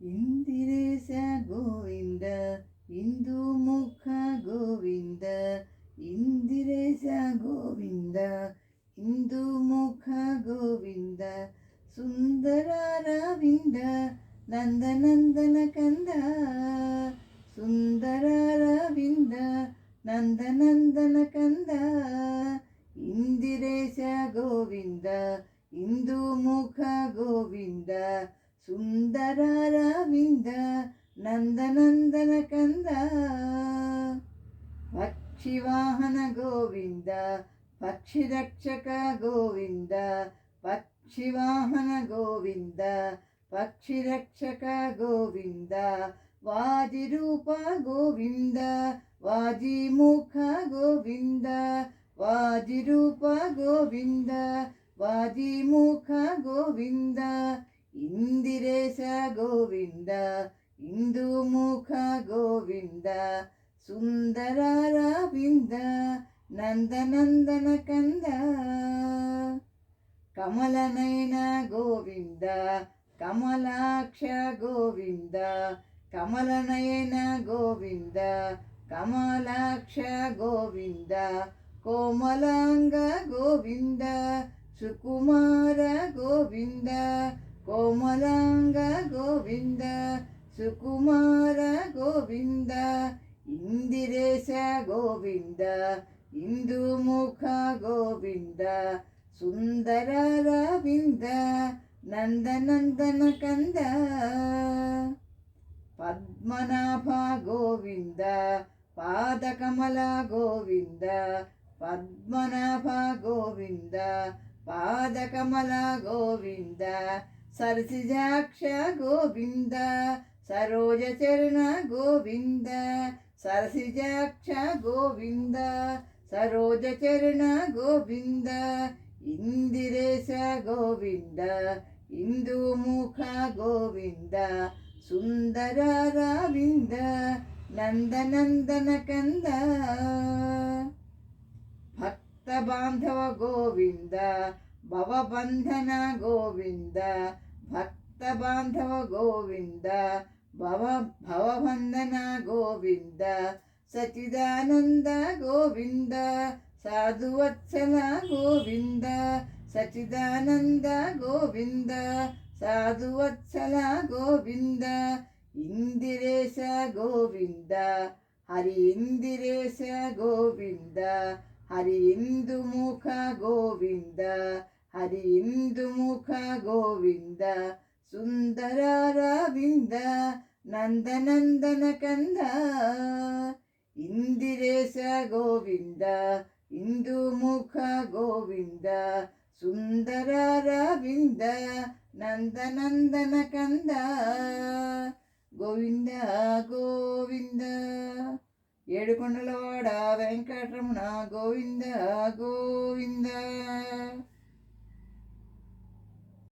ಇಂದಿರೇಶ ಗೋವಿಂದ ಇಂದು ಮುಖ ಗೋವಿಂದ ಇಂದಿರೇಶ ಗೋವಿಂದ ಇಂದು ಮುಖ ಗೋವಿಂದ ಸುಂದರ ರವಿಂದ ನಂದನಂದನ ಕಂದ ಸುಂದರ ರವಿಂದ ನಂದನಂದನ ಕಂದ ಇಂದಿರೇಶ ಗೋವಿಂದ ಇಂದು ಮುಖ ಗೋವಿಂದ ಸುಂದರ ರವಿಂದ ನಂದನಂದನ ಕಂದ ಪಕ್ಷಿವಾಹನ ಗೋವಿಂದ ಪಕ್ಷಿ ರಕ್ಷಕ ಗೋವಿಂದ ಪಕ್ಷಿವಾಹನ ಗೋವಿಂದ ಪಕ್ಷಿ ರಕ್ಷಕ ಗೋವಿಂದ ವಾಜಿರೂಪ ಗೋವಿಂದ ವಾಜಿಮುಖ ಗೋವಿಂದ ವಾಜಿರೂಪ ಗೋವಿಂದ ವಾಜಿಮುಖ ಗೋವಿಂದ ಇಂದಿರೇಶ ಗೋವಿಂದ ಇಂದು ಮುಖ ಗೋವಿಂದ ಸುಂದರ ರವಿಂದ ನಂದನಂದನ ಕಂದ ಕಮಲನಯನ ಗೋವಿಂದ ಕಮಲಾಕ್ಷ ಗೋವಿಂದ ಕಮಲನಯನ ಗೋವಿಂದ ಕಮಲಾಕ್ಷ ಗೋವಿಂದ ಕೋಮಲಾಂಗ ಗೋವಿಂದ ಸುಕುಮಾರ ಗೋವಿಂದ ಕೋಮಲಾಂಗ ಗೋವಿಂದ ಸುಕುಮಾರ ಗೋವಿಂದ ಇಂದಿರೇಶ ಗೋವಿಂದ ಇಂದು ಮುಖ ಗೋವಿಂದ ಸುಂದರ ರವಿಂದ ನಂದನಂದನ ಕಂದ ಪದ್ಮನಾಭ ಗೋವಿಂದ ಪಾದಕಮಲ ಗೋವಿಂದ ಪದ್ಮನಾಭ ಗೋವಿಂದ ಪಾದಕಮಲ ಗೋವಿಂದ ಸರಸಿಜಾಕ್ಷ ಗೋವಿಂದ ಸರೋಜ ಚರಣ ಗೋವಿಂದ ಸರಸಿಜಾಕ್ಷ ಗೋವಿಂದ ಸರೋಜ ಚರಣ ಗೋವಿಂದ ಇಂದಿರೇಶ ಗೋವಿಂದ ಇಂದು ಮುಖ ಗೋವಿಂದ ಸುಂದರ ರವಿಂದ ನಂದನಂದನ ಕಂದ ಭಕ್ತ ಬಾಂಧವ ಗೋವಿಂದ ಭವಬಂಧನ ಗೋವಿಂದ ಭಕ್ತ ಬಾಂಧವ ಗೋವಿಂದ ಭವಬಂಧನ ಗೋವಿಂದ ಸಚಿದಾನಂದ ಗೋವಿಂದ ಸಾಧುವತ್ಸಲ ಗೋವಿಂದ ಸಚಿದಾನಂದ ಗೋವಿಂದ ಸಾಧುವತ್ಸಲ ಗೋವಿಂದ ಇಂದಿರೇಶ ಗೋವಿಂದ ಹರಿ ಇಂದಿರೇಶ ಗೋವಿಂದ ಹರಿ ಇಂದು ಮುಖ ಗೋವಿಂದ ಹರಿ ಇಂದು ಮುಖ ಗೋವಿಂದ ಸುಂದರ ರವಿಂದ ನಂದನಂದನ ಕಂದ ಇಂದಿರೇಶ ಗೋವಿಂದ ಇಂದು ಮುಖ ಗೋವಿಂದ ಸುಂದರ ರವಿಂದ ನಂದನಂದನ ಕಂದ ಗೋವಿಂದ ಗೋವಿಂದ ఏడుకొండలవాడ వెంకటరమణ గోవింద గోవింద.